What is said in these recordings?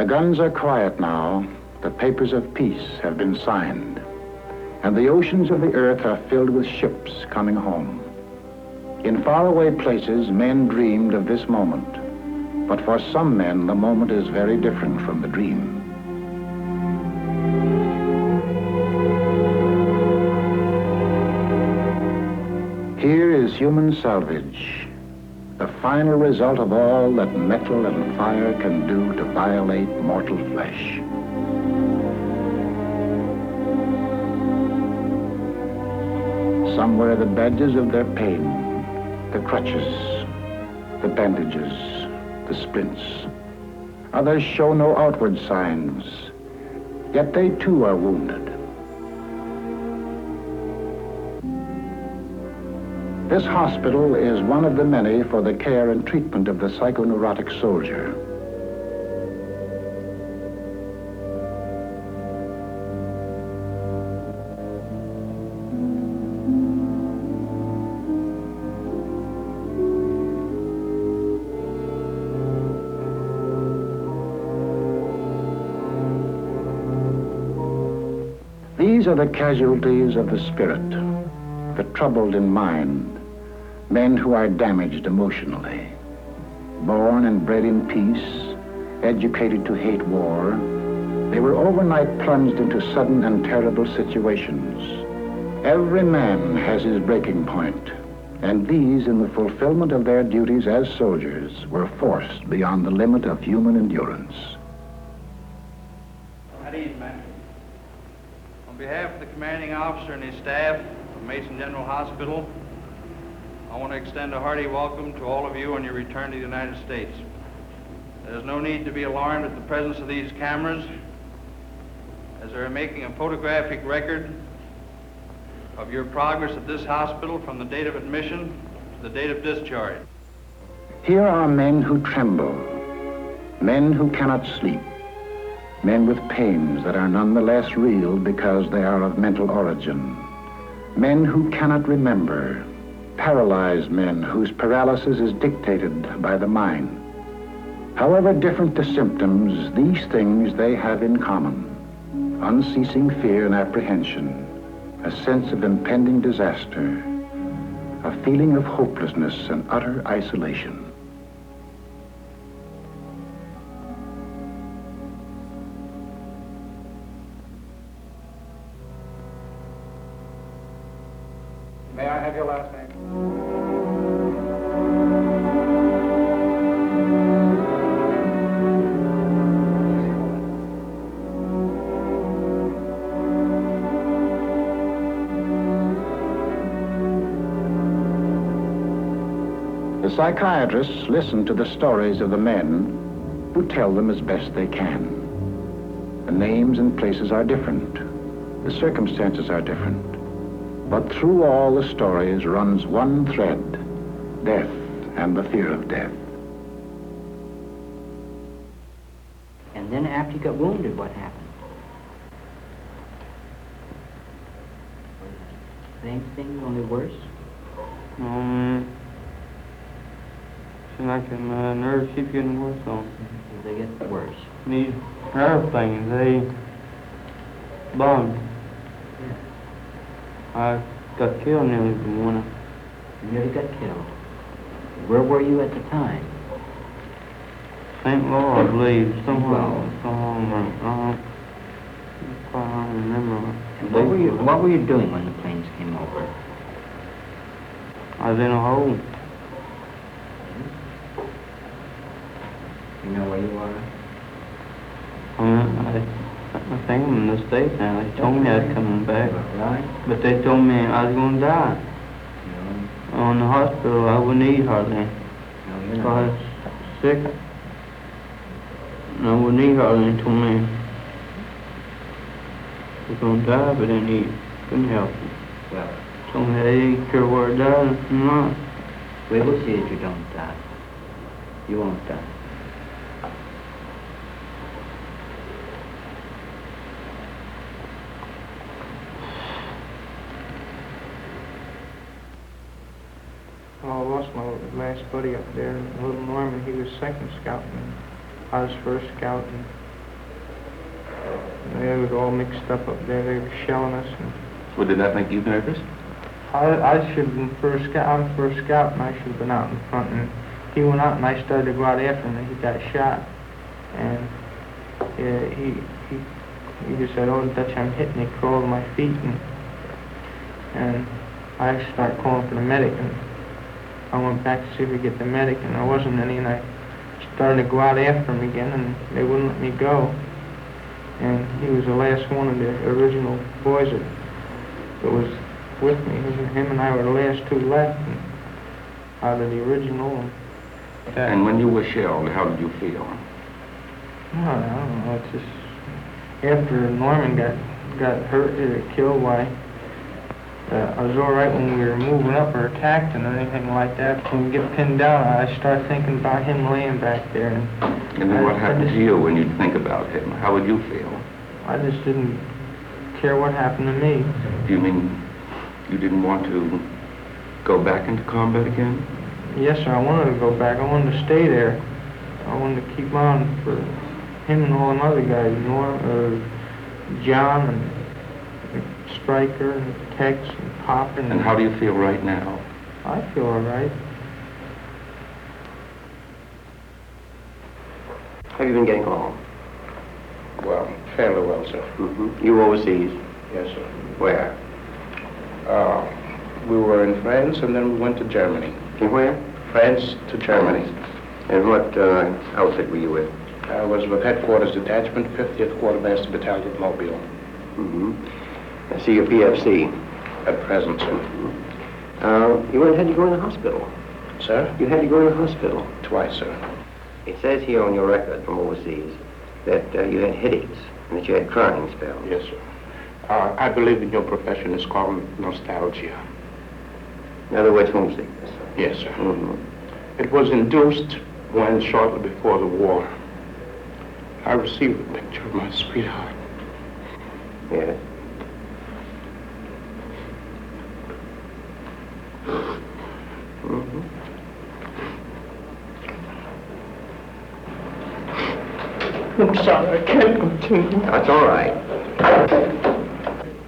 The guns are quiet now. The papers of peace have been signed. And the oceans of the earth are filled with ships coming home. In faraway places, men dreamed of this moment. But for some men, the moment is very different from the dream. Here is human salvage, the final result of all that metal and fire can do to violate mortal flesh. Some wear the badges of their pain, the crutches, the bandages, the splints. Others show no outward signs, yet they too are wounded. This hospital is one of the many for the care and treatment of the psychoneurotic soldier. These are the casualties of the spirit, the troubled in mind, men who are damaged emotionally. Born and bred in peace, educated to hate war, they were overnight plunged into sudden and terrible situations. Every man has his breaking point, and these, in the fulfillment of their duties as soldiers, were forced beyond the limit of human endurance. At ease, man. On behalf of the commanding officer and his staff of Mason General Hospital, I want to extend a hearty welcome to all of you on your return to the United States. There's no need to be alarmed at the presence of these cameras, as they're making a photographic record of your progress at this hospital from the date of admission to the date of discharge. Here are men who tremble, men who cannot sleep, men with pains that are nonetheless real because they are of mental origin, men who cannot remember, paralyzed men whose paralysis is dictated by the mind. However different the symptoms, these things they have in common: unceasing fear and apprehension, a sense of impending disaster, a feeling of hopelessness and utter isolation. May I have your last name? The psychiatrists listen to the stories of the men who tell them as best they can. The names and places are different. The circumstances are different. But through all the stories runs one thread: death and the fear of death. And then after you got wounded, what happened? Same thing, only worse? Seems like my nerves keep getting worse on. They get worse. These airplanes, they bombed. I got killed nearly from one. You nearly got killed. Where were you at the time? St. Louis, I believe. Somewhere. I don't remember. And what were you doing when the planes came over? I was in a hole. You know where you are? I think I'm in the States now. They told me I was coming back. Right. But they told me I was going to die. No. On the hospital, I wouldn't eat hardly. No, you're So not. I was sick. And I wouldn't eat hardly. They told me I was going to die, but then he couldn't help me. Well, Told me they ain't sure where I died. I'm not. we will see that you don't die. You won't die. I lost my last buddy up there, Little Norman. He was second scout, and I was first scout. And They was all mixed up there. They were shelling us. And Well, did that make you nervous? I should have been first scout. I'm first scout, and I should have been out in front. And he went out, and I started to go out after him, and he got shot. And he just said, "Oh, Dutch, I'm hit," and he crawled to my feet, and I started calling for the medic, and I went back to see if we could get the medic, and there wasn't any, and I started to go out after him again, and they wouldn't let me go. And he was the last one of the original boys that was with me. Him and I were the last two left out of the original. And when you were shelled, how did you feel? I don't know. It's just after Norman got hurt or killed, why I was all right when we were moving up or attacked and anything like that. When we get pinned down, I start thinking about him laying back there. And then what happened to you when you think about him? How would you feel? I just didn't care what happened to me. Do you mean you didn't want to go back into combat again? Yes, sir. I wanted to go back. I wanted to stay there. I wanted to keep on for him and all them other guys, John and Stryker and Tex and Pop. And how do you feel right now? I feel all right. Have you been getting along? Well, fairly well, sir. Mm-hmm. You overseas? Yes, sir. Where? We were in France, and then we went to Germany. In where? France to Germany. And what outfit were you with? I was with Headquarters Detachment, 50th Quartermaster Battalion, Mobile. Mm-hmm. I see your PFC. At present, sir. You had to go in the hospital. Sir? You had to go in the hospital. Twice, sir. It says here on your record from overseas that you had headaches and that you had crying spells. Yes, sir. I believe in your profession is called nostalgia. In other words, homesickness. Yes, sir. Mm-hmm. It was induced when, shortly before the war, I received a picture of my sweetheart. Yes. Mm-hmm. I'm sorry, I can't continue. That's all right.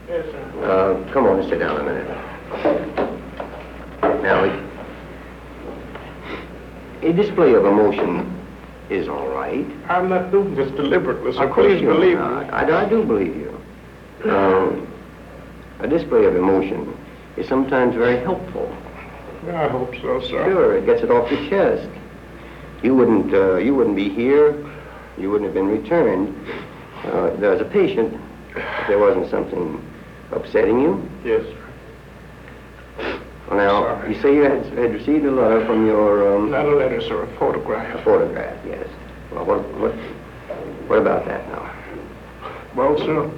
Yes, sir. Come on and sit down a minute. Now, a display of emotion is all right. I'm not doing this deliberately, so Of course please you're believe not. me. I do believe you. A display of emotion is sometimes very helpful. I hope so, sir. Sure, it gets it off your chest. You wouldn't be here. You wouldn't have been returned. There's a patient. If there wasn't something upsetting you. Yes, sir. Well, now, Sorry. you say you had received a letter from your, Not a letter, sir, a photograph. a photograph, yes. Well, what about that now? Well, sir,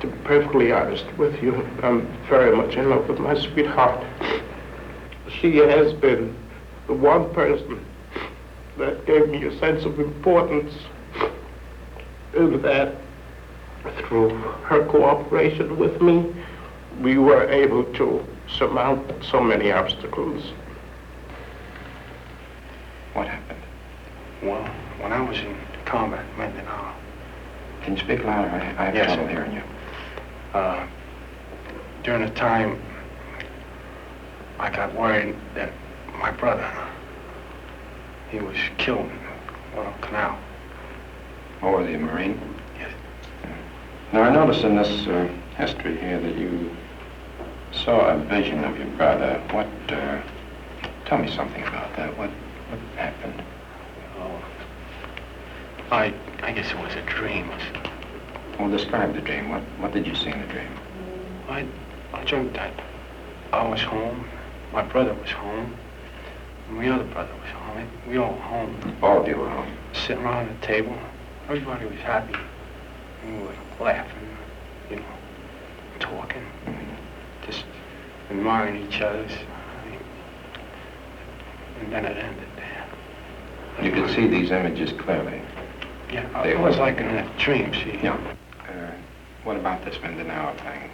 to be perfectly honest with you, I'm very much in love with my sweetheart. She has been the one person that gave me a sense of importance, and that through her cooperation with me, we were able to surmount so many obstacles. What happened? Well, when I was in combat, Mindanao. Can you speak louder? I have Yes, trouble sir. hearing you. During the time, I got worried that my brother, he was killed in Guadalcanal. Oh, the Marine? Yes. Now, I notice in this history here that you saw a vision of your brother. Tell me something about that. What happened? Oh, I guess it was a dream. Well, describe the dream. What did you see in the dream? I dreamt that I was home, my brother was home, and my other brother was home. We all were home. All of you were home. Sitting around the table. Everybody was happy. We were laughing, talking, just admiring each other's. And then it ended there. You could see these images clearly. Yeah, They it was were- like in a dream, see. Yeah. What about this Mindanao thing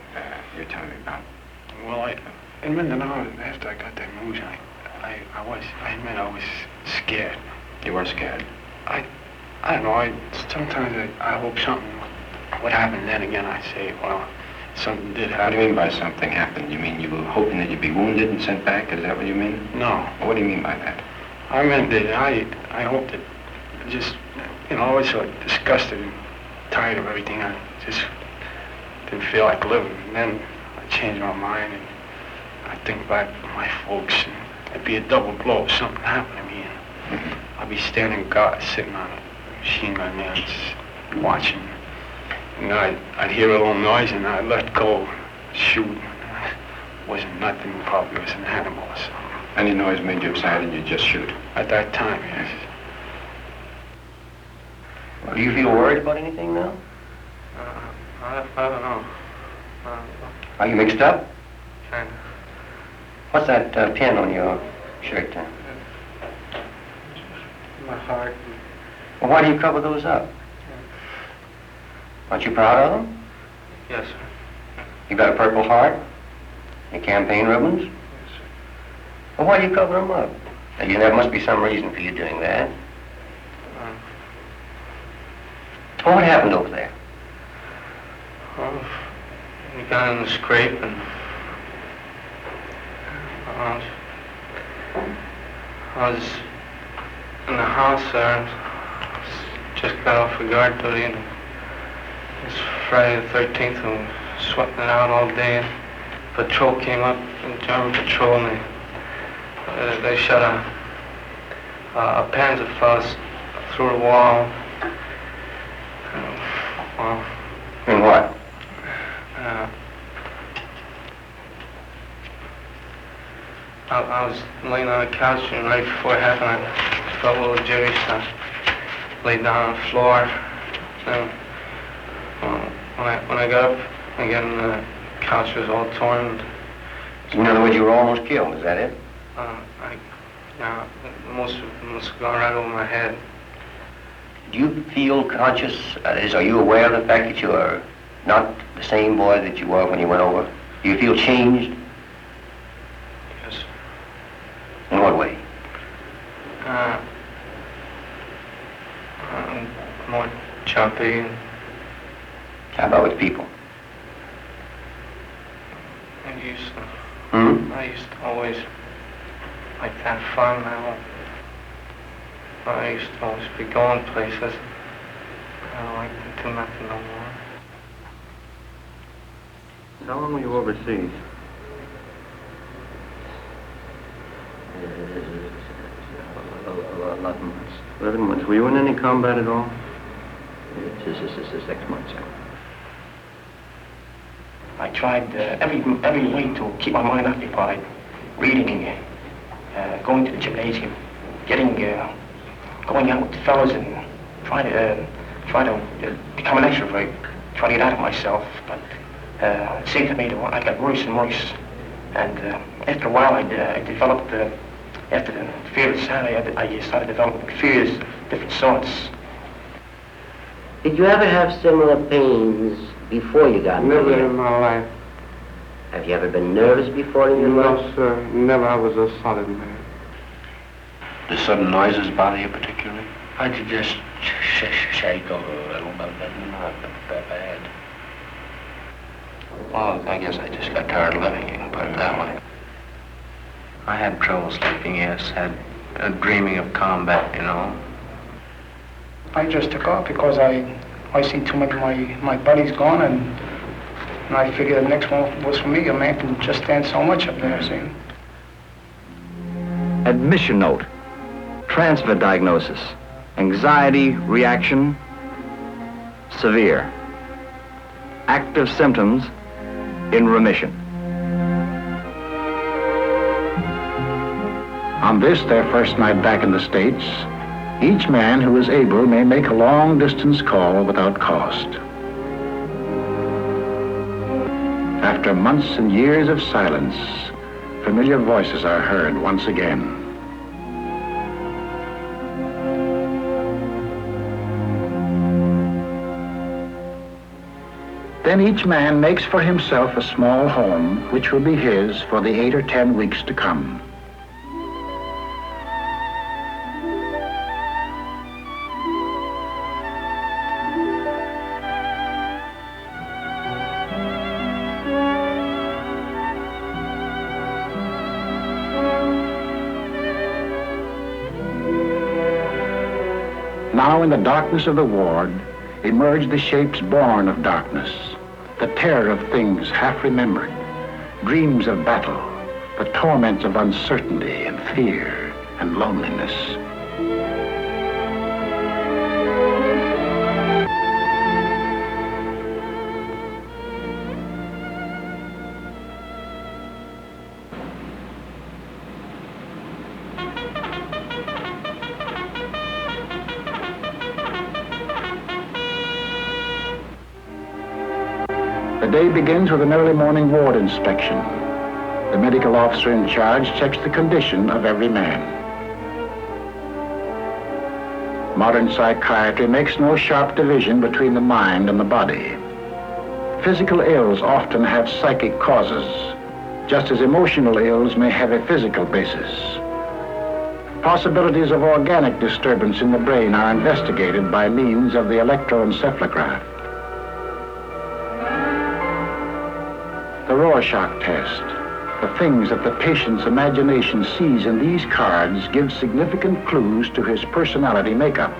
you're telling me about? Well, in Mindanao, after I got that news, I admit I was scared. You were scared. I don't know, sometimes I hope something what happened then again, I say, well, something did What happen. do you mean by something happened? You mean you were hoping that you'd be wounded and sent back? Is that what you mean? No. What do you mean by that? I meant that I hoped that just, I was so disgusted and tired of everything. I just didn't feel like living. And then I changed my mind and I think back to my folks, and it'd be a double blow if something happened to me. And I'd be standing guard, sitting on a machine gun there, just watching. And I'd hear a little noise and I'd let go, shoot. It wasn't nothing, probably was an animal or something. Any noise made you excited, you just shoot. At that time, yes. Do you feel worried about anything now? I don't know. Are you mixed up? Kind of. What's that pin on your shirt there? My heart. Well, why do you cover those up? Aren't you proud of them? Yes, sir. You got a Purple Heart? Your campaign ribbons? Yes, sir. Well, why do you cover them up? Now, there must be some reason for you doing that. Well, what happened over there? Well, we got in the scrape and I was in the house there. Just got off of guard duty, and it was Friday the 13th, and we were sweating it out all day. And patrol came up, and German patrol, and they shot a Panzerfaust through the wall. Well, And what? I was laying on a couch, and right before it happened, I felt a little jittery, so I laid down on the floor. So when I got up again, the couch was all torn. In other words, you were almost killed, is that it? Most of it must have gone right over my head. Do you feel conscious, are you aware of the fact that you are not the same boy that you were when you went over? Do you feel changed? Yes. In what way? More jumpy. How about with people? I used to always like to have fun. I used to always be going places. I don't like to do nothing no more. How long were you overseas? A lot of months. 11 months. Were you in any combat at all? This is 6 months, sir. I tried every way to keep my mind occupied, reading, going to the gymnasium, going out with the fellas and try to become an extrovert, try to get out of myself. But it seemed to me that I got worse and worse. And after a while, I developed, after the fear of insanity, I started developing fears of different sorts. Did you ever have similar pains before you got Never married? in my life. Have you ever been nervous before in your life? No, sir. Never. I was a solid man. Do sudden noises bother you particularly? I could just shake a little, but not that bad. Well, I guess I just got tired of living, you can put it that way. I had trouble sleeping, yes. Had dreaming of combat, you know. I just took off because I see too much of my buddies gone, and I figured the next one was for me. A man can just stand so much up there, see? Admission note, transfer diagnosis, anxiety reaction, severe. Active symptoms in remission. On this, their first night back in the States, each man who is able may make a long-distance call without cost. After months and years of silence, familiar voices are heard once again. Then each man makes for himself a small home, which will be his for the 8 or 10 weeks to come. Now in the darkness of the ward emerge the shapes born of darkness, the terror of things half remembered, dreams of battle, the torments of uncertainty and fear and loneliness. The day begins with an early morning ward inspection. The medical officer in charge checks the condition of every man. Modern psychiatry makes no sharp division between the mind and the body. Physical ills often have psychic causes, just as emotional ills may have a physical basis. Possibilities of organic disturbance in the brain are investigated by means of the electroencephalograph. The Rorschach test, the things that the patient's imagination sees in these cards give significant clues to his personality makeup.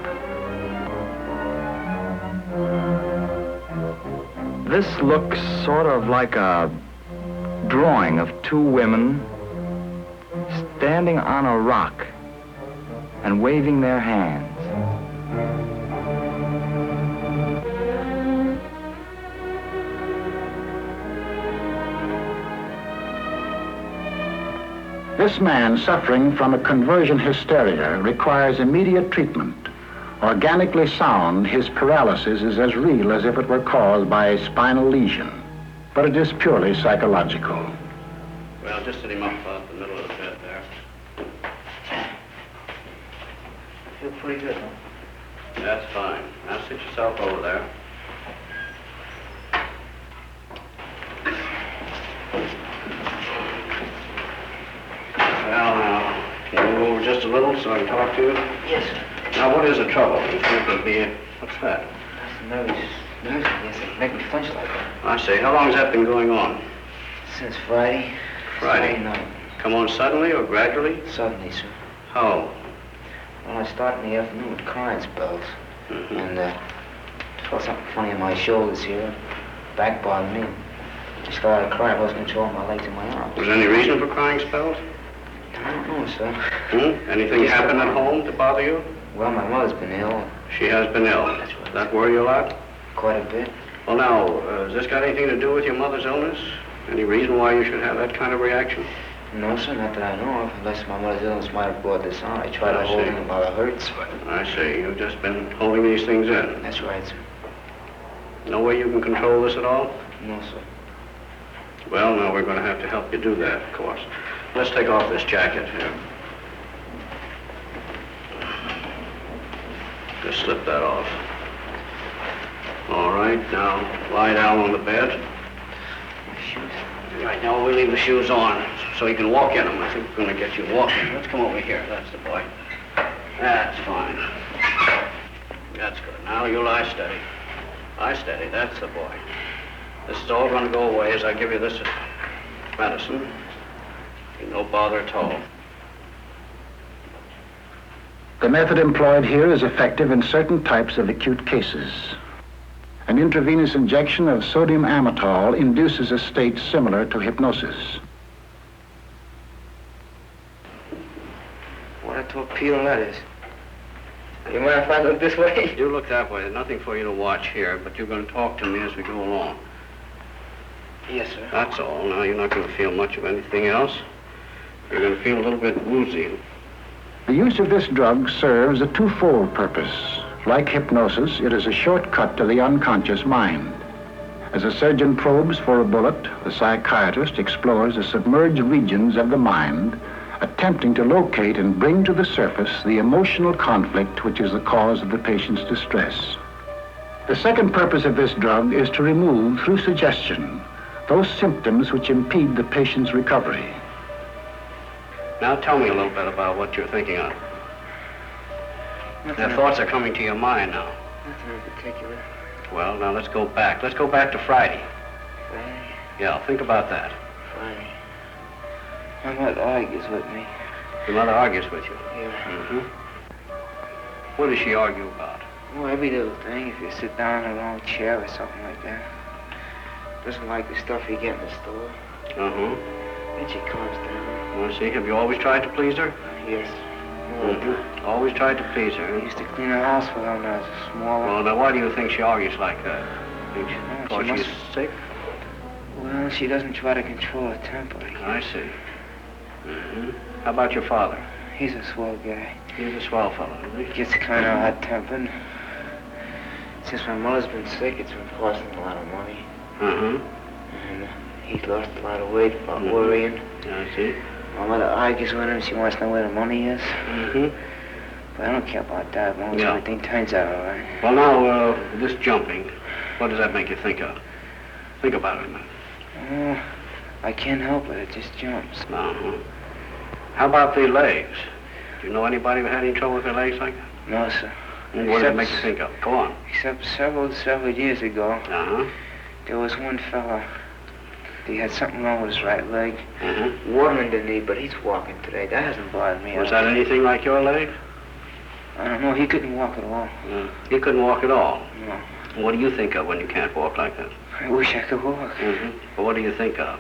This looks sort of like a drawing of two women standing on a rock and waving their hands. This man suffering from a conversion hysteria requires immediate treatment. Organically sound, his paralysis is as real as if it were caused by a spinal lesion, but it is purely psychological. Well, just sit him up about the middle of the bed there. I feel pretty good, huh? That's fine. Now sit yourself over there. Well, now, can you move over just a little so I can talk to you? Yes, sir. Now, what is the trouble? You think it'll be what's that? That's nervous. Yes, it make me flinch like that. I see. How long has that been going on? Since Friday. Friday night. Come on suddenly or gradually? Suddenly, sir. How? Well, I start in the afternoon with crying spells. Mm-hmm. And felt something funny in my shoulders here. Back bothered me. I started crying. I wasn't controlling my legs and my arms. Was there any reason for crying spells? I don't know, sir. Anything Yes, happen sir. at home to bother you? Well, my mother's been ill. She has been ill. That's right. That worry you a lot? Quite a bit. Well, now, has this got anything to do with your mother's illness? Any reason why you should have that kind of reaction? No, sir, not that I know of. Unless my mother's illness might have brought this on. I tried to hold it while it hurts, but... I see. You've just been holding these things in. That's right, sir. No way you can control this at all? No, sir. Well, now we're going to have to help you do that, of course. Let's take off this jacket here. Just slip that off. All right, now lie down on the bed. My shoes. Right, now we'll leave the shoes on so you can walk in them. I think we're going to get you walking. Let's come over here. That's the boy. That's fine. That's good. Now you lie steady. Lie steady. That's the boy. This is all going to go away as I give you this medicine. No bother at all. The method employed here is effective in certain types of acute cases. An intravenous injection of sodium amytal induces a state similar to hypnosis. What a torpedo that is. You mind if I look this way? You look that way. There's nothing for you to watch here, but you're going to talk to me as we go along. Yes, sir. That's all. Now, you're not going to feel much of anything else. You're going to feel a little bit woozy. The use of this drug serves a twofold purpose. Like hypnosis, it is a shortcut to the unconscious mind. As a surgeon probes for a bullet, the psychiatrist explores the submerged regions of the mind, attempting to locate and bring to the surface the emotional conflict which is the cause of the patient's distress. The second purpose of this drug is to remove, through suggestion, those symptoms which impede the patient's recovery. Now tell me a little bit about what you're thinking of. The thoughts are coming to your mind now. Nothing in particular. Well, now let's go back. Let's go back to Friday. Friday? Yeah, think about that. Friday. My mother argues with me. Your mother argues with you? Yeah. Mm-hmm. What does she argue about? Well, every little thing. If you sit down in a long chair or something like that. Doesn't like the stuff you get in the store. Uh-huh. Then she calms down. Well, see, have you always tried to please her? Yes. Mm-hmm. Always tried to please her. I used to clean her house for her when I was smaller. Well, now, why do you think she argues like that? Think she's sick? Well, she doesn't try to control her temper. I see. Mm-hmm. How about your father? He's a swell guy. He's a swell fellow, isn't he? Gets kind of hot-tempered. Since my mother's been sick, it's been costing a lot of money. Uh-huh. And he's lost a lot of weight about worrying. I see. My mother argues with him. She wants to know where the money is. Mm-hmm. But I don't care about that as long as everything turns out all right. Well, now, this jumping, what does that make you think of? Think about it, man. I can't help it. It just jumps. Uh-huh. How about the legs? Do you know anybody who had any trouble with their legs like that? No, sir. And what does it make you think of? Go on. Except several years ago, there was one fella. He had something wrong with his right leg. Water in the knee, but he's walking today. That hasn't bothered me. Was that anything like your leg? I don't know. He couldn't walk at all. He couldn't walk at all? No. What do you think of when you can't walk like that? I wish I could walk. But what do you think of?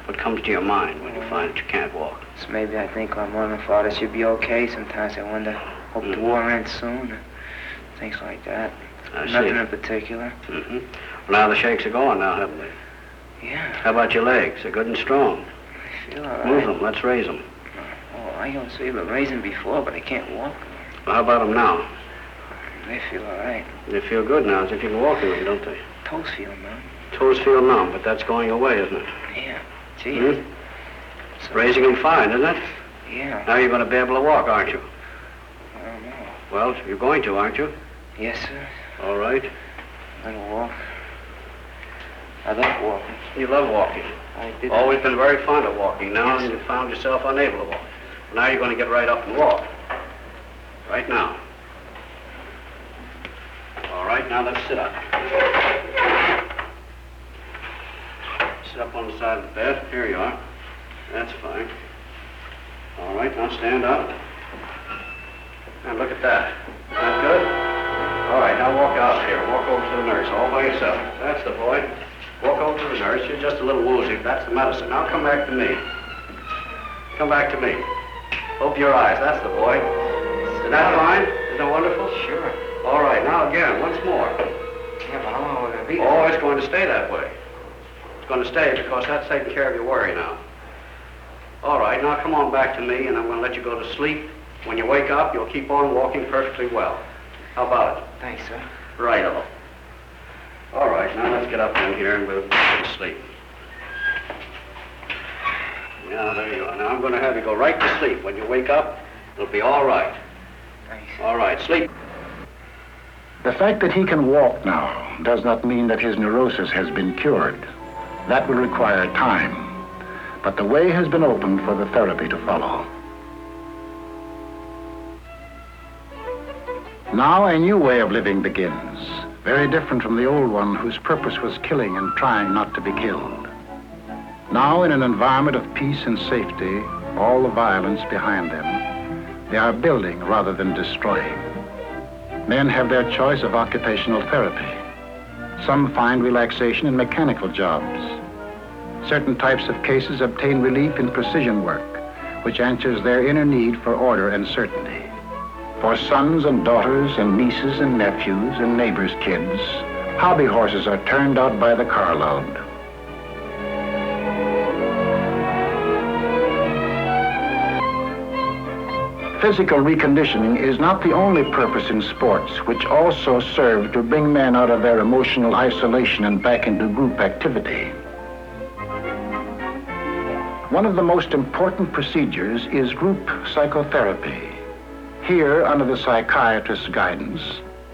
What comes to your mind when you find that you can't walk? So maybe I think my mother and father should be okay. Sometimes I wonder, hope the war ends soon. Things like that. Nothing in particular. Well, now the shakes are gone now, haven't they? Yeah. How about your legs? They're good and strong. I feel all right. Move them. Let's raise them. Oh, I used to even raise them before, but I can't walk. Well, how about them now? They feel all right. They feel good now, as if you can walk in them, don't they? Toes feel numb. Toes feel numb, but that's going away, isn't it? Yeah. Gee. Raising them fine, isn't it? Yeah. Now you're going to be able to walk, aren't you? I don't know. Well, you're going to, aren't you? Yes, sir. All right. I'm going to walk. I love walking. You love walking. I did. Always been very fond of walking. Now you found yourself unable to walk. Now you're going to get right up and walk. Right now. All right, now let's sit up. Sit up on the side of the bed. Here you are. That's fine. All right, now stand up. And look at that. Isn't that good? All right, now walk out here. Walk over to the nurse all by yourself. That's the boy. Walk over to the nurse. You're just a little woozy. That's the medicine. Now come back to me. Come back to me. Open your eyes. That's the boy. Is that fine? Isn't that wonderful? Sure. All right, now again, once more. Yeah, but how long are we going to be there? Oh, it's going to stay that way. It's going to stay because that's taking care of your worry now. All right, now come on back to me, and I'm going to let you go to sleep. When you wake up, you'll keep on walking perfectly well. How about it? Thanks, sir. Righto. All right, now let's get up in here and we'll go to sleep. Yeah, there you are. Now I'm going to have you go right to sleep. When you wake up, it'll be all right. Thanks. All right, sleep. The fact that he can walk now does not mean that his neurosis has been cured. That will require time. But the way has been opened for the therapy to follow. Now a new way of living begins, very different from the old one whose purpose was killing and trying not to be killed. Now in an environment of peace and safety, all the violence behind them, they are building rather than destroying. Men have their choice of occupational therapy. Some find relaxation in mechanical jobs. Certain types of cases obtain relief in precision work, which answers their inner need for order and certainty. For sons and daughters and nieces and nephews and neighbors' kids, hobby horses are turned out by the carload. Physical reconditioning is not the only purpose in sports, which also serve to bring men out of their emotional isolation and back into group activity. One of the most important procedures is group psychotherapy. Here, under the psychiatrist's guidance,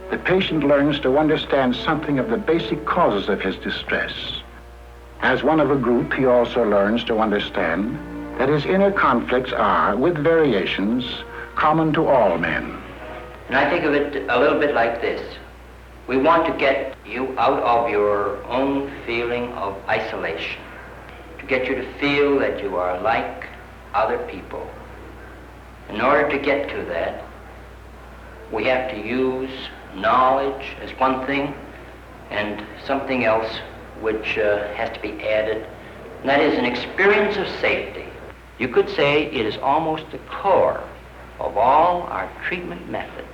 the patient learns to understand something of the basic causes of his distress. As one of a group, he also learns to understand that his inner conflicts are, with variations, common to all men. And I think of it a little bit like this. We want to get you out of your own feeling of isolation, to get you to feel that you are like other people. In order to get to that, we have to use knowledge as one thing and something else which has to be added, and that is an experience of safety. You could say it is almost the core of all our treatment methods.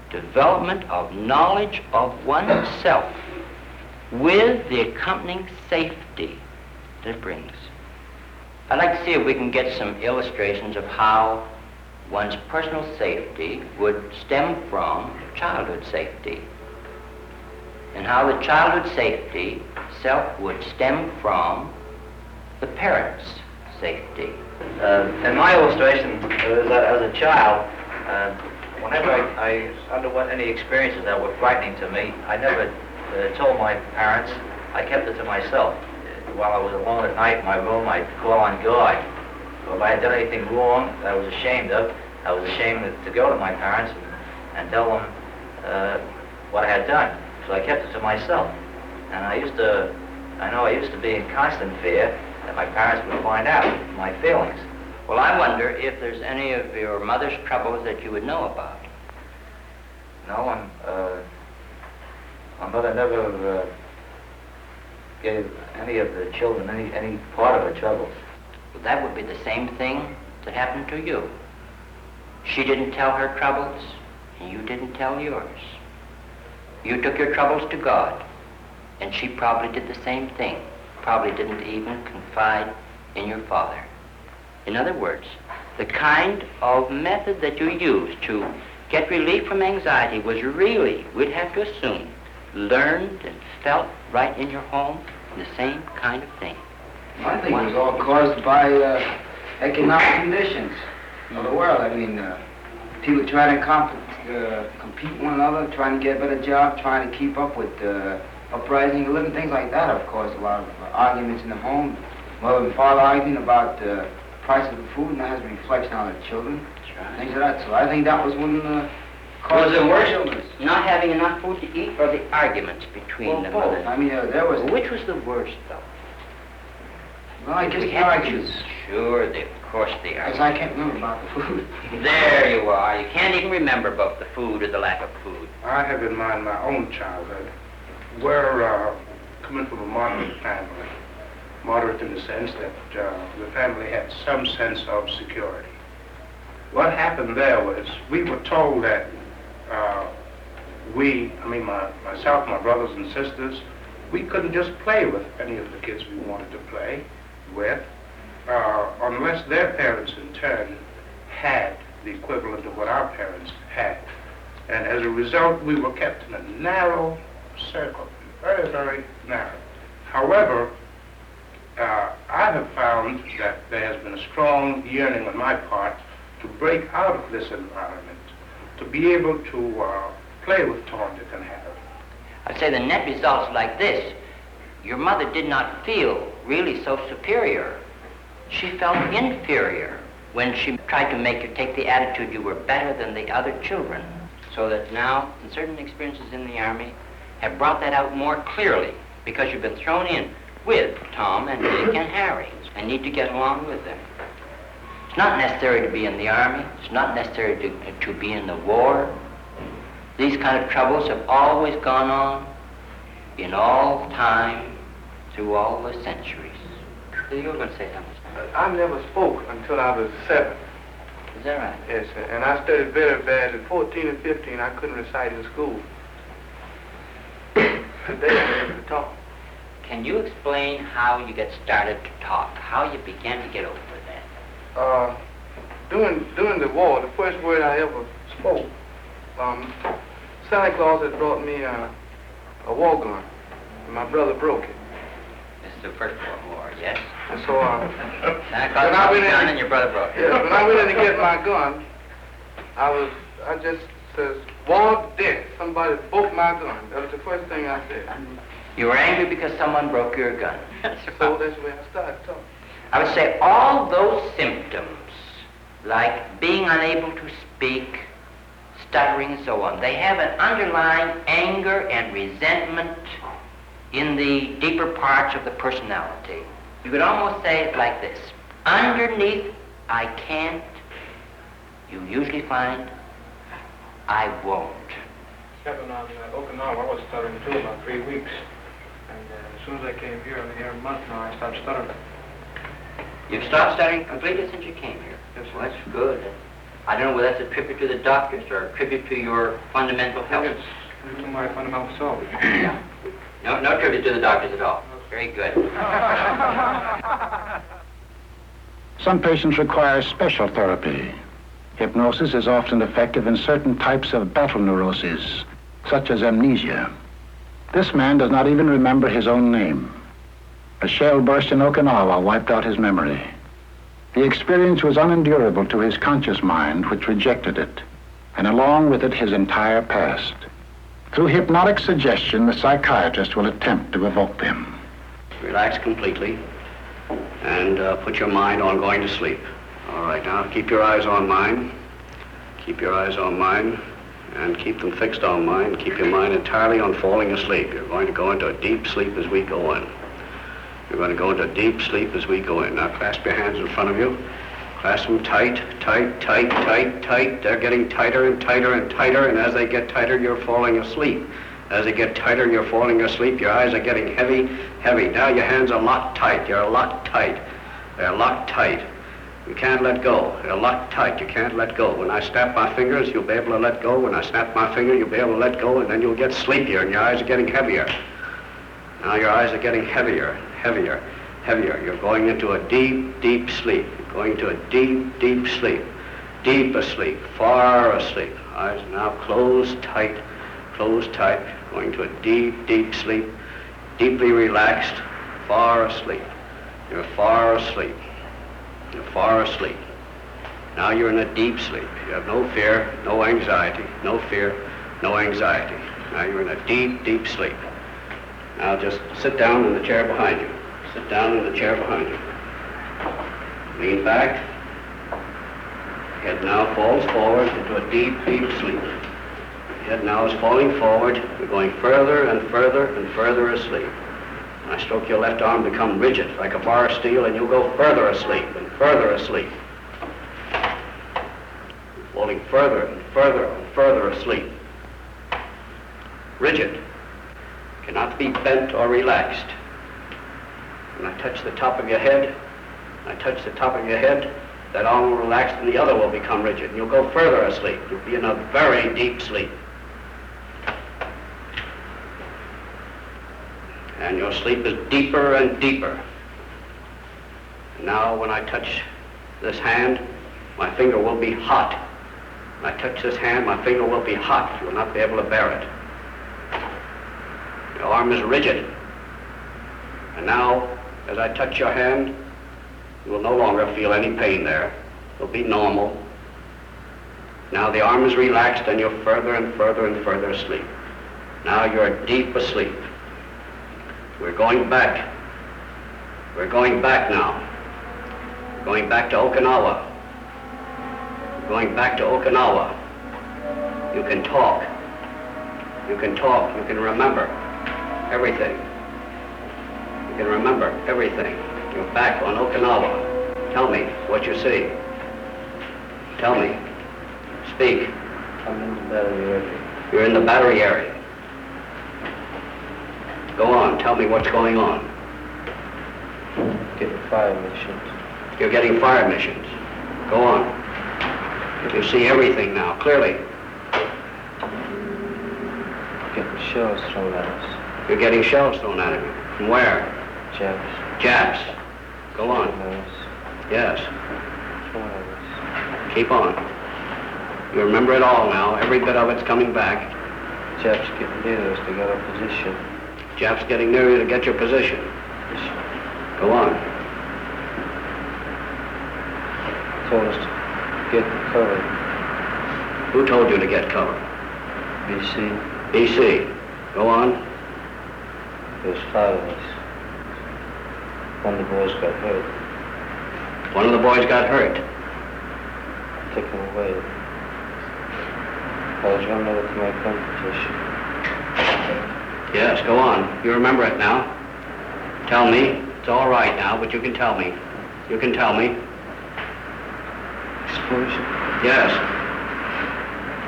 Development of knowledge of oneself with the accompanying safety that it brings. I'd like to see if we can get some illustrations of how one's personal safety would stem from childhood safety, and how the childhood safety itself would stem from the parents' safety. In my illustration, as a child, whenever I underwent any experiences that were frightening to me, I never told my parents. I kept it to myself. While I was alone at night in my room, I'd call on God. So if I had done anything wrong that I was ashamed of, I was ashamed to go to my parents and tell them what I had done. So I kept it to myself. And I used to be in constant fear that my parents would find out my feelings. Well, I wonder if there's any of your mother's troubles that you would know about. No, my mother never gave any of the children any part of her troubles. Well, that would be the same thing that happened to you. She didn't tell her troubles, and you didn't tell yours. You took your troubles to God, and she probably did the same thing. Probably didn't even confide in your father. In other words, the kind of method that you used to get relief from anxiety was really, we'd have to assume, learned and felt right in your home, the same kind of thing. I think it was all caused by economic conditions of the world. I mean, people trying to compete with one another, trying to get a better job, trying to keep up with uprising of living, things like that, of course. A lot of arguments in the home. Mother and father arguing about the price of the food, and that has a reflection on the children. That's right. Things like that. So I think that was one of the causes of worse, illness. Not having enough food to eat, or the arguments between the mothers? I mean, there was... Which was the worst, though? Well, I guess the arguments. Sure, of course the arguments. Because I can't remember about the food. There you are. You can't even remember about the food or the lack of food. I have in mind my own childhood. We're coming from a moderate family. Moderate in the sense that the family had some sense of security. What happened there was we were told that myself, my brothers and sisters, we couldn't just play with any of the kids we wanted to play with unless their parents in turn had the equivalent of what our parents had. And as a result, we were kept in a narrow circle, very, very narrow. However, I have found that there has been a strong yearning on my part to break out of this environment, to be able to play with Thornton and Harry. I'd say the net result's like this. Your mother did not feel really so superior. She felt inferior when she tried to make you take the attitude you were better than the other children. So that now, in certain experiences in the Army, have brought that out more clearly, because you've been thrown in with Tom and Dick and Harry and need to get along with them. It's not necessary to be in the Army. It's not necessary to be in the war. These kind of troubles have always gone on in all time, through all the centuries. So you were going to say something? I never spoke until I was 7. Is that right? Yes, sir. And I studied very bad. At 14 and 15, I couldn't recite in school. Today, I'm able to talk. Can you explain how you get started to talk? How you began to get over that? During the war, the first word I ever spoke, Santa Claus had brought me a war gun, and my brother broke it. This is the First World War, yes? And so, Santa Claus brought the gun and your brother broke it. Yes, when I went in to get my gun, I just says, war, death. Somebody broke my gun. That was the first thing I said. You were angry because someone broke your gun. So that's where I started talking. I would say all those symptoms, like being unable to speak, stuttering and so on, they have an underlying anger and resentment in the deeper parts of the personality. You could almost say it like this. Underneath I can't, you usually find I won't. Kevin, on Okinawa, I was stuttering too about 3 weeks. And as soon as I came here, I've been here a month now, I stopped stuttering. You've stopped stuttering completely since you came here? Yes, sir. Well, that's good. I don't know whether that's a tribute to the doctors or a tribute to your fundamental health. It's due to my fundamental self. Yeah. No tribute to the doctors at all. Very good. Some patients require special therapy. Hypnosis is often effective in certain types of battle neuroses, such as amnesia. This man does not even remember his own name. A shell burst in Okinawa wiped out his memory. The experience was unendurable to his conscious mind, which rejected it, and along with it his entire past. Through hypnotic suggestion, the psychiatrist will attempt to evoke them. Relax completely and put your mind on going to sleep. All right, now keep your eyes on mine. Keep your eyes on mine and keep them fixed on mine. Keep your mind entirely on falling asleep. You're going to go into a deep sleep as we go in. You're going to go into a deep sleep as we go in. Now clasp your hands in front of you. Clasp them tight, tight, tight, tight, tight. They're getting tighter and tighter and tighter, and as they get tighter, you're falling asleep. As they get tighter, you're falling asleep. Your eyes are getting heavy, heavy. Now your hands are locked tight. You're locked tight. They're locked tight. You can't let go. They're locked tight. You can't let go. When I snap my fingers, you'll be able to let go. When I snap my finger, you'll be able to let go, and then you'll get sleepier, and your eyes are getting heavier. Now your eyes are getting heavier, heavier, heavier. You're going into a deep, deep sleep. You're going to a deep, deep sleep. Deep asleep, far asleep. Eyes now closed tight, going to a deep, deep sleep, deeply relaxed, far asleep. You're far asleep. You're far asleep. Now you're in a deep sleep. You have no fear, no anxiety, no fear, no anxiety. Now you're in a deep, deep sleep. Now just sit down in the chair behind you. Sit down in the chair behind you. Lean back. Head now falls forward into a deep, deep sleep. Head now is falling forward. You're going further and further and further asleep. When I stroke your left arm, become rigid like a bar of steel, and you'll go further asleep and further asleep. You're falling further and further and further asleep. Rigid. Cannot be bent or relaxed. When I touch the top of your head, that arm will relax and the other will become rigid. And you'll go further asleep. You'll be in a very deep sleep. And your sleep is deeper and deeper. And now when I touch this hand, my finger will be hot. When I touch this hand, my finger will be hot. You will not be able to bear it. Your arm is rigid. And now, as I touch your hand, you will no longer feel any pain there. It'll be normal. Now the arm is relaxed and you're further and further and further asleep. Now you're deep asleep. We're going back. We're going back now. We're going back to Okinawa. We're going back to Okinawa. You can talk. You can talk. You can remember everything. You can remember everything. You're back on Okinawa. Tell me what you see. Tell me. Speak. I'm in the battery area. You're in the battery area. Go on. Tell me what's going on. Getting fire missions. You're getting fire missions. Go on. You see everything now, clearly. Getting shells thrown at us. You're getting shells thrown at you. From where? Japs. Japs. Go on. Yes. Keep on. You remember it all now. Every bit of it's coming back. Japs getting near us to get our position. Japs getting near you to get your position. Go on. Told us to get cover. Who told you to get cover? BC. BC. Go on. There's 5 of us. One of the boys got hurt. One of the boys got hurt. Took him away. I was running over to my gun position. Yes, go on. You remember it now. Tell me. It's all right now, but you can tell me. You can tell me. Explosion? Yes.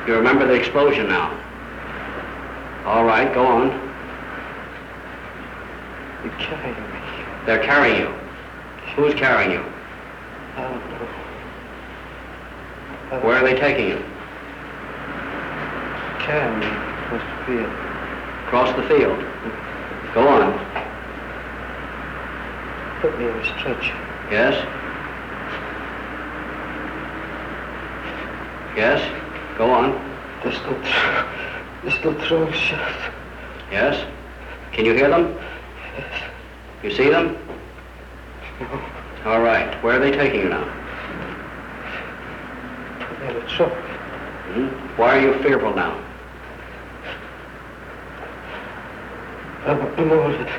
You remember the explosion now. All right, go on. They're carrying me. They're carrying you. Who's carrying you? I don't know. Where are they taking you? Carrying me across the field. Across the field. Go on. Put me in a stretcher. Yes? Yes? Go on. There's no throat shot. Yes? Can you hear them? Yes. You see them? No. All right. Where are they taking you now? Put me in a truck. Why are you fearful now? I want it.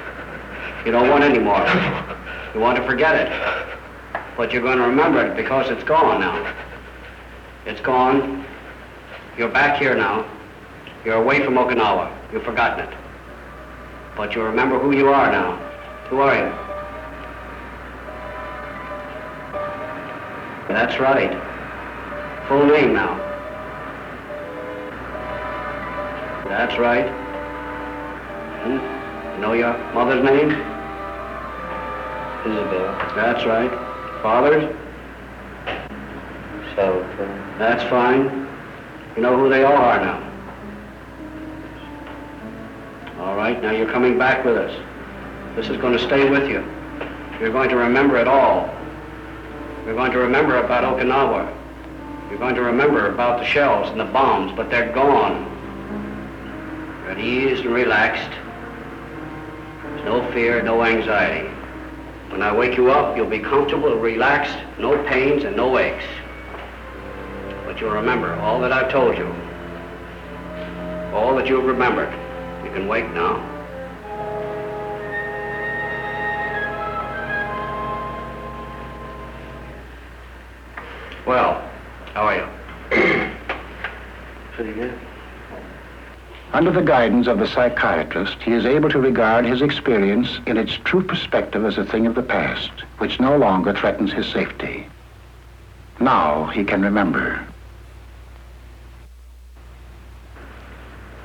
You don't want any more. You want to forget it. But you're going to remember it because it's gone now. It's gone. You're back here now. You're away from Okinawa. You've forgotten it. But you remember who you are now. Who are you? That's right. Full name now. That's right. You know your mother's name? Isabel. That's right. Father's? Salvatore. That's fine. You know who they all are now. All right, now you're coming back with us. This is going to stay with you. You're going to remember it all. You're going to remember about Okinawa. You're going to remember about the shells and the bombs, but they're gone. You're at ease and relaxed. There's no fear, no anxiety. When I wake you up, you'll be comfortable, relaxed, no pains and no aches. But you'll remember all that I've told you. All that you've remembered. You can wake now. Well, how are you? Pretty good. Under the guidance of the psychiatrist, he is able to regard his experience in its true perspective as a thing of the past, which no longer threatens his safety. Now he can remember.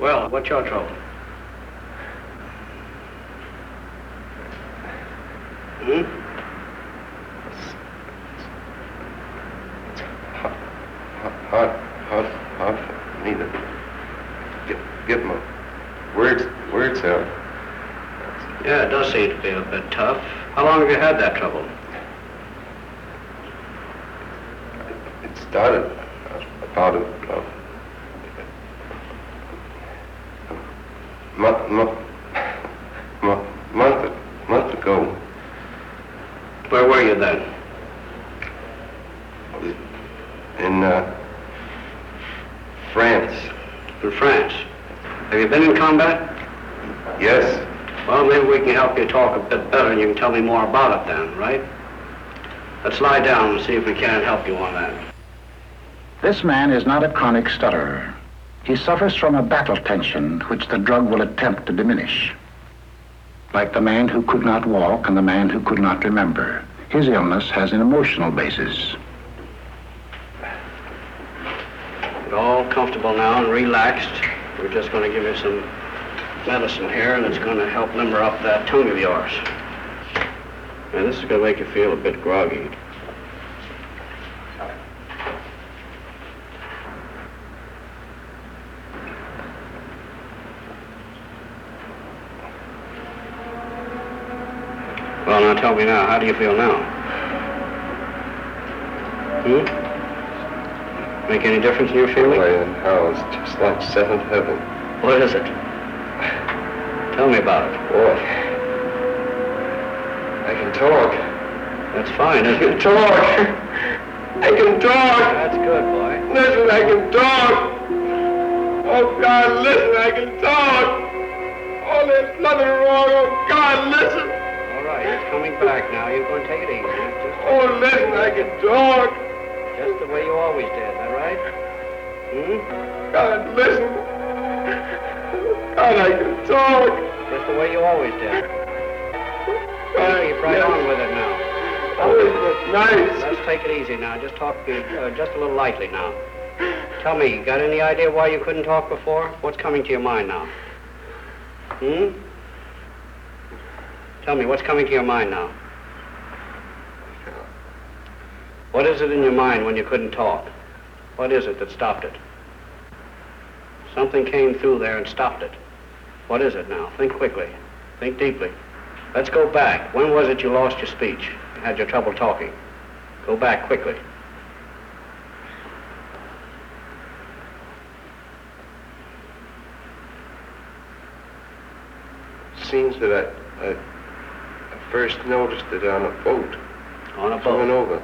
Well, what's your trouble? Hard for me to get my words out. Yeah, it does seem to be a bit tough. How long have you had that trouble? It started about a month ago. Where were you then? In France. In France? Have you been in combat? Yes. Well, maybe we can help you talk a bit better and you can tell me more about it then, right? Let's lie down and see if we can help you on that. This man is not a chronic stutterer. He suffers from a battle tension which the drug will attempt to diminish. Like the man who could not walk and the man who could not remember, his illness has an emotional basis. You're all comfortable now and relaxed. We're just going to give you some medicine here, and it's going to help limber up that tongue of yours. And this is going to make you feel a bit groggy. Well, now tell me now, how do you feel now? Make any difference in your feeling? How it's just like seventh heaven. What is it? Tell me about it. Boy, I can talk. That's fine, isn't it? Talk. I can talk. That's good, boy. Listen, I can talk. Oh, God, listen, I can talk. Oh, there's nothing wrong. Oh, God, listen. All right, it's coming back now. You're going to take it easy. Oh, listen, I can talk. Just the way you always did, is that right? God, listen. God, I can talk. Just the way you always did. Keep right on with it now. Oh, it's nice. Let's take it easy now. Just talk just a little lightly now. Tell me, you got any idea why you couldn't talk before? What's coming to your mind now? Tell me, what's coming to your mind now? What is it in your mind when you couldn't talk? What is it that stopped it? Something came through there and stopped it. What is it now? Think quickly. Think deeply. Let's go back. When was it you lost your speech? You had your trouble talking. Go back quickly. Seems that I first noticed it on a boat. On a boat? Coming over.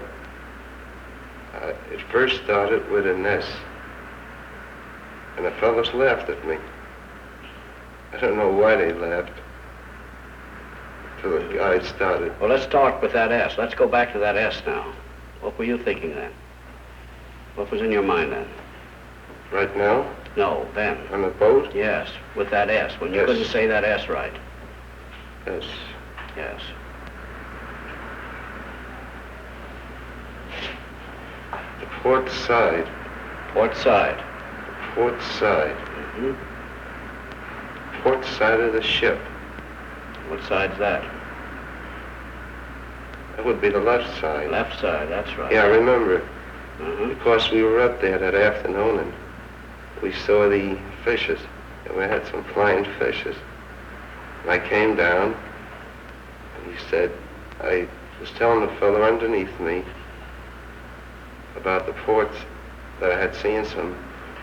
It first started with an S. And the fellows laughed at me. I don't know why they laughed. Till the guy started. Well, let's start with that S. Let's go back to that S now. What were you thinking then? What was in your mind then? Right now? No, then. On the boat? Yes, with that S, when you couldn't say that S right. Yes. Yes. The port side. Port side. Port side. Mm-hmm. Port side of the ship. What side's that? That would be the left side. Left side, that's right. Yeah, I remember. Mm-hmm. Because we were up there that afternoon and we saw the fishes. And we had some flying fishes. And I came down and he said, I was telling the fellow underneath me about the ports that I had seen some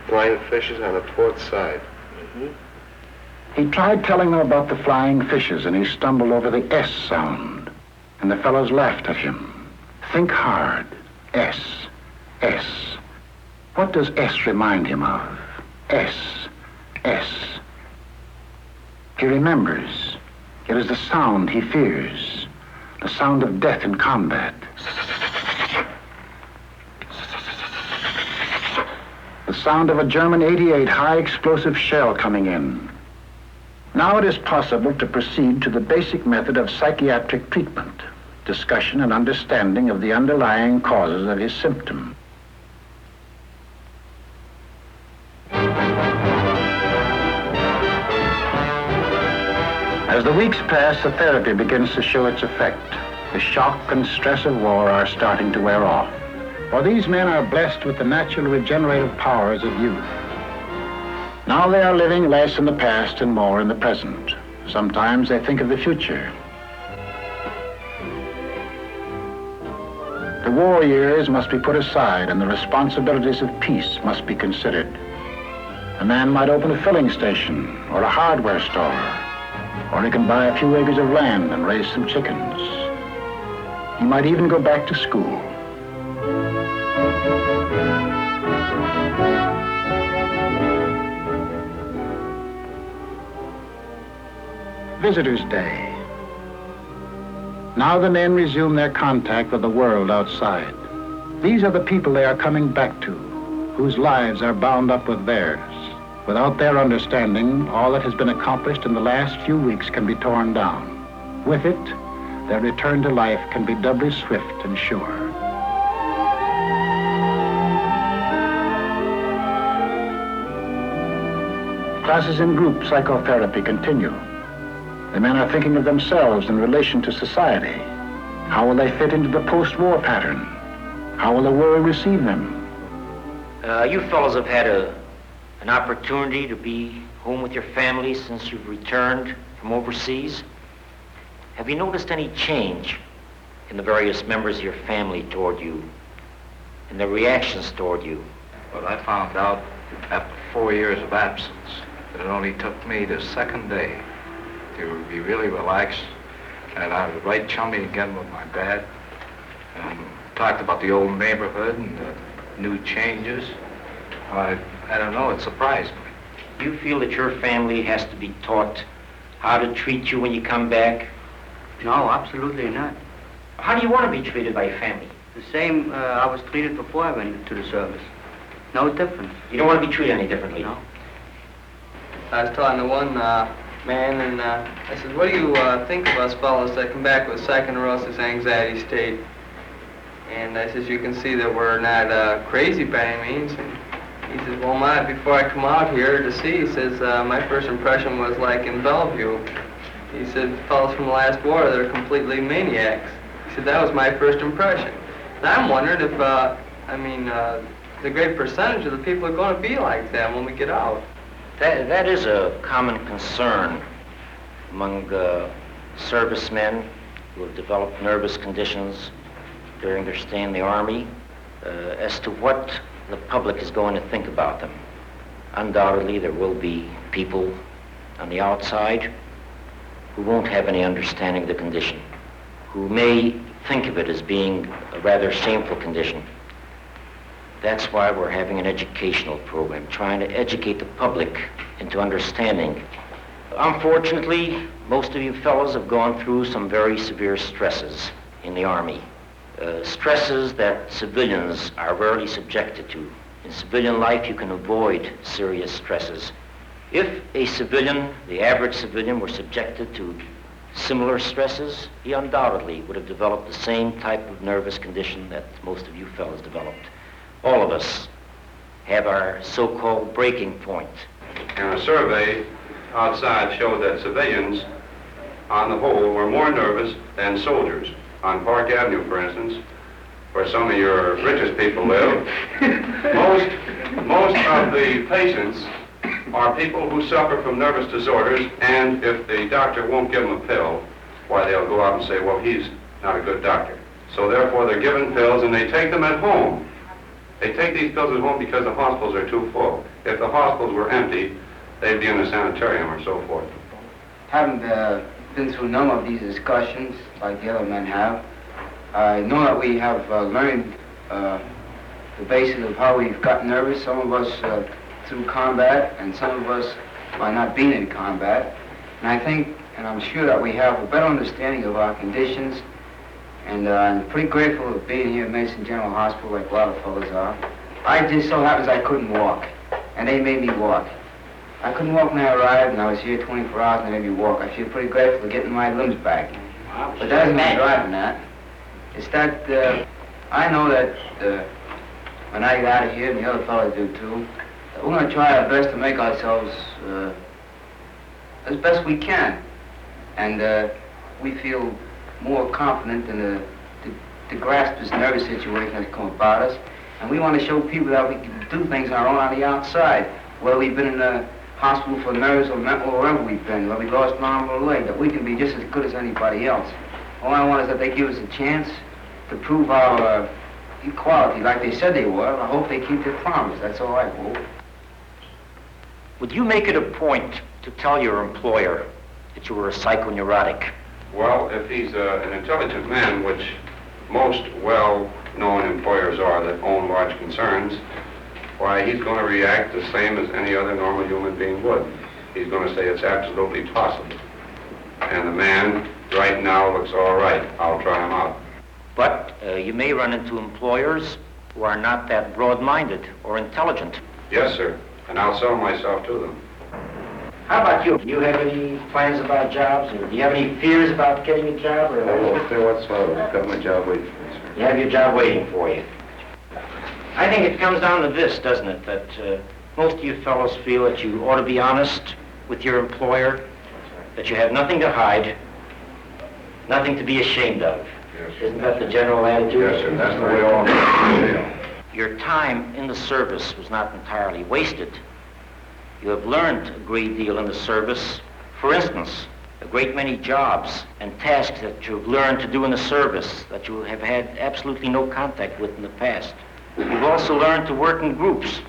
flying fishes on the port side. Mm-hmm. He tried telling them about the flying fishes and he stumbled over the S sound. And the fellows laughed at him. Think hard. S. S. What does S remind him of? S. S. He remembers. It is the sound he fears. The sound of death in combat. The sound of a German 88 high explosive shell coming in. Now it is possible to proceed to the basic method of psychiatric treatment, discussion and understanding of the underlying causes of his symptom. As the weeks pass, the therapy begins to show its effect. The shock and stress of war are starting to wear off. For these men are blessed with the natural regenerative powers of youth. Now they are living less in the past and more in the present. Sometimes they think of the future. The war years must be put aside and the responsibilities of peace must be considered. A man might open a filling station or a hardware store, or he can buy a few acres of land and raise some chickens. He might even go back to school. Visitors' Day. Now the men resume their contact with the world outside. These are the people they are coming back to, whose lives are bound up with theirs. Without their understanding, all that has been accomplished in the last few weeks can be torn down. With it, their return to life can be doubly swift and sure. Classes in group psychotherapy continue. The men are thinking of themselves in relation to society. How will they fit into the post-war pattern? How will the world receive them? You fellows have had an opportunity to be home with your families since you've returned from overseas. Have you noticed any change in the various members of your family toward you, and their reactions toward you? Well, I found out after 4 years of absence that it only took me the second day to be really relaxed, and I was right chummy again with my dad, and talked about the old neighborhood and the new changes. I don't know, it surprised me. Do you feel that your family has to be taught how to treat you when you come back? No, absolutely not. How do you want to be treated by your family? The same I was treated before I went to the service. No difference. You don't want to be treated any differently? No. I was talking to one man, and I said, what do you think of us fellows that come back with psychoneurosis anxiety state? And I says, you can see that we're not crazy by any means. And He says, well, before I come out here to see, he says, my first impression was like in Bellevue. He said, fellas from the last war, they're completely maniacs. He said, that was my first impression. And I'm wondering if, the great percentage of the people are going to be like that when we get out. That is a common concern among servicemen who have developed nervous conditions during their stay in the Army as to what the public is going to think about them. Undoubtedly, there will be people on the outside who won't have any understanding of the condition, who may think of it as being a rather shameful condition. That's why we're having an educational program, trying to educate the public into understanding. Unfortunately, most of you fellows have gone through some very severe stresses in the Army. Stresses that civilians are rarely subjected to. In civilian life, you can avoid serious stresses. If a civilian, the average civilian, were subjected to similar stresses, he undoubtedly would have developed the same type of nervous condition that most of you fellows developed. All of us have our so-called breaking point. And a survey outside showed that civilians, on the whole, were more nervous than soldiers. On Park Avenue, for instance, where some of your richest people live, most of the patients are people who suffer from nervous disorders, and if the doctor won't give them a pill, why, they'll go out and say, well, he's not a good doctor. So therefore, they're given pills, and they take them at home. They take these pills at home because the hospitals are too full. If the hospitals were empty, they'd be in a sanitarium or so forth. Haven't been through none of these discussions like the other men have. I know that we have learned the basis of how we've gotten nervous, some of us through combat, and some of us by not being in combat. And I think, and I'm sure that we have a better understanding of our conditions, and I'm pretty grateful of being here at Mason General Hospital like a lot of fellows are. I just so happens I couldn't walk, and they made me walk. I couldn't walk when I arrived, and I was here 24 hours, and they made me walk. I feel pretty grateful for getting my limbs back. But that isn't my driving that. It's that I know that when I get out of here, and the other fellows do too, that we're going to try our best to make ourselves as best we can. And we feel more confident in to grasp this nervous situation that's come about us. And we want to show people that we can do things on our own on the outside, whether we've been in a hospital for nerves or mental or wherever we've been, whether we lost an arm or a leg, that we can be just as good as anybody else. All I want is that they give us a chance to prove our equality like they said they were. I hope they keep their promise. That's all I hope. Would you make it a point to tell your employer that you were a psychoneurotic? Well, if he's an intelligent man, which most well-known employers are that own large concerns, why, he's going to react the same as any other normal human being would. He's going to say it's absolutely possible. And the man right now looks all right. I'll try him out. But you may run into employers who are not that broad-minded or intelligent. Yes, sir. And I'll sell myself to them. How about you? Do you have any plans about jobs? Or do you have any fears about getting a job? Or no fear whatsoever. I've got my job waiting for me, sir. You have your job waiting for you. I think it comes down to this, doesn't it? That most of you fellows feel that you ought to be honest with your employer, that you have nothing to hide, nothing to be ashamed of. Yes. Isn't that the general attitude? Yes, sir. That's the way all of us feel. Your time in the service was not entirely wasted. You have learned a great deal in the service. For instance, a great many jobs and tasks that you've learned to do in the service that you have had absolutely no contact with in the past. You've also learned to work in groups,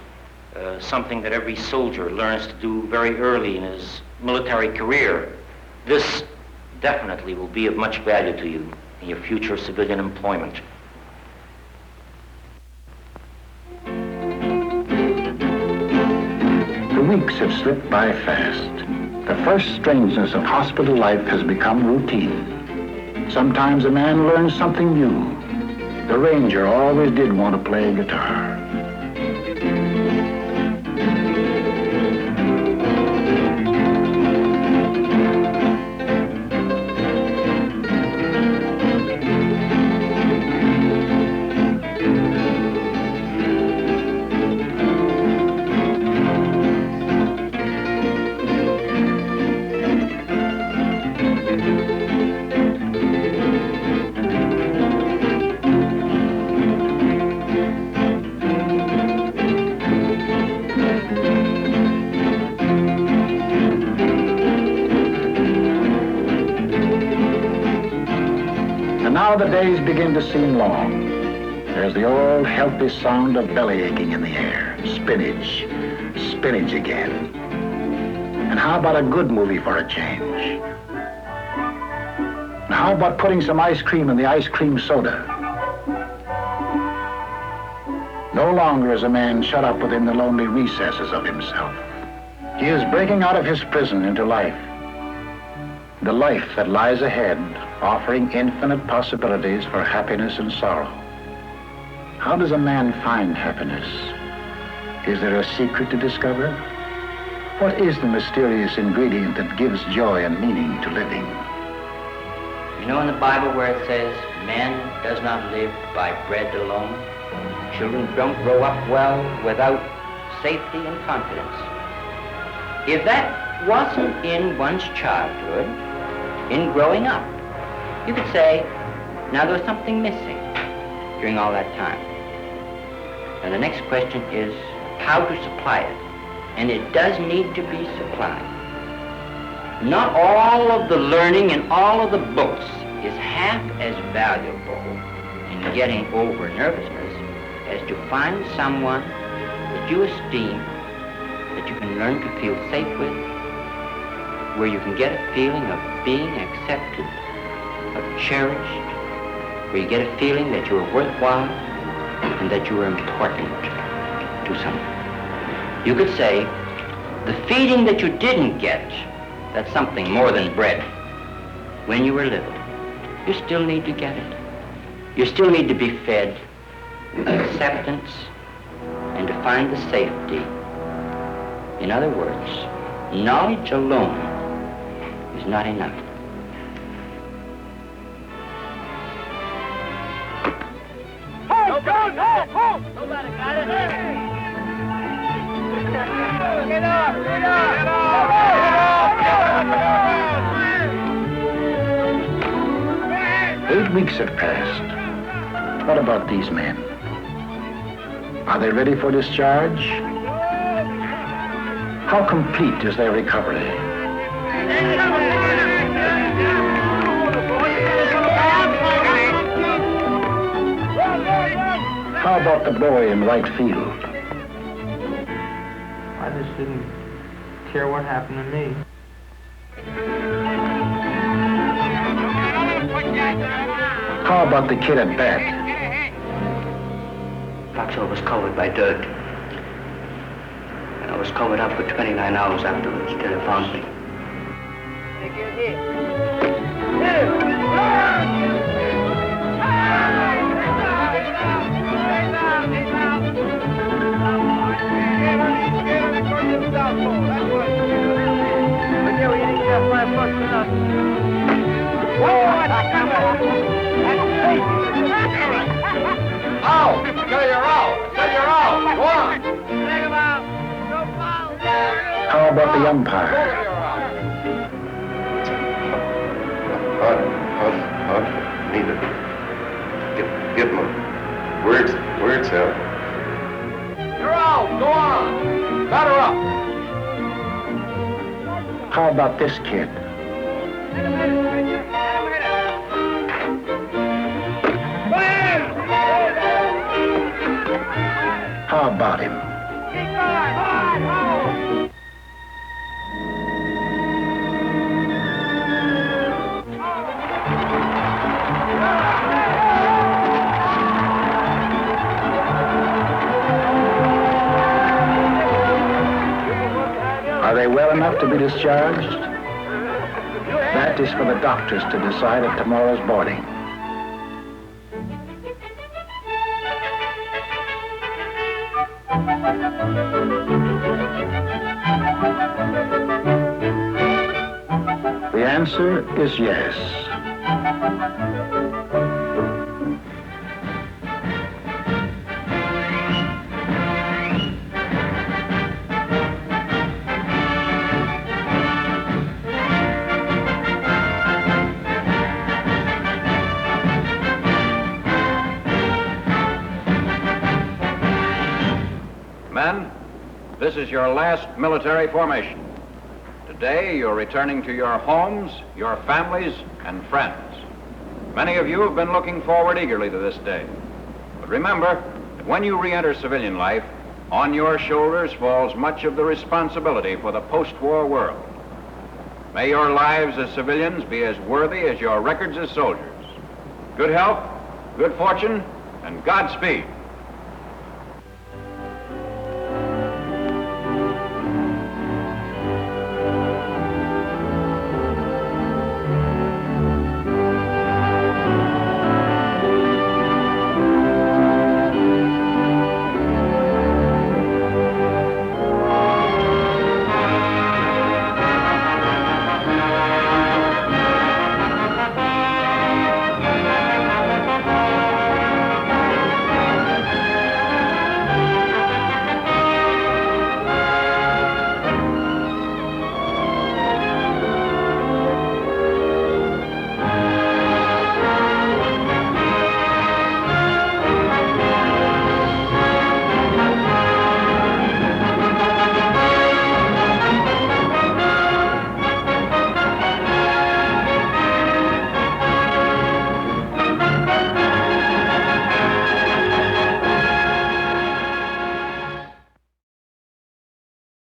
something that every soldier learns to do very early in his military career. This definitely will be of much value to you in your future civilian employment. The weeks have slipped by fast. The first strangeness of hospital life has become routine. Sometimes a man learns something new. The ranger always did want to play guitar. now the days begin to seem long. There's the old healthy sound of belly aching in the air. Spinach, spinach again. And how about a good movie for a change? And how about putting some ice cream in the ice cream soda? No longer is a man shut up within the lonely recesses of himself. He is breaking out of his prison into life. The life that lies ahead, offering infinite possibilities for happiness and sorrow. How does a man find happiness? Is there a secret to discover? What is the mysterious ingredient that gives joy and meaning to living? You know in the Bible where it says, man does not live by bread alone? Children don't grow up well without safety and confidence. If that wasn't in one's childhood, in growing up, you could say, now there was something missing during all that time. And the next question is how to supply it. And it does need to be supplied. Not all of the learning in all of the books is half as valuable in getting over nervousness as to find someone that you esteem, that you can learn to feel safe with, where you can get a feeling of being accepted, of cherished, where you get a feeling that you're worthwhile and that you are important to someone. You could say, the feeding that you didn't get, that's something more than bread, when you were little, you still need to get it. You still need to be fed acceptance and to find the safety. In other words, knowledge alone is not enough. Hold! Nobody got it. Get up! Get up! 8 weeks have passed. What about these men? Are they ready for discharge? How complete is their recovery? How about the boy in right field? I just didn't care what happened to me. How about the kid at bat? Foxhole was covered by dirt. And I was covered up for 29 hours afterwards till they found me. Out! Till you're out! Till you're out! Go on! Take him out! No foul! How about the umpire? Neither. Get my words out. You're out! Go on! Batter up! How about this kid? How about him? Are they well enough to be discharged? That is for the doctors to decide at tomorrow's boarding. The answer is yes. Men, this is your last military formation. Today, you're returning to your homes, your families, and friends. Many of you have been looking forward eagerly to this day. But remember that when you re-enter civilian life, on your shoulders falls much of the responsibility for the post-war world. May your lives as civilians be as worthy as your records as soldiers. Good health, good fortune, and Godspeed.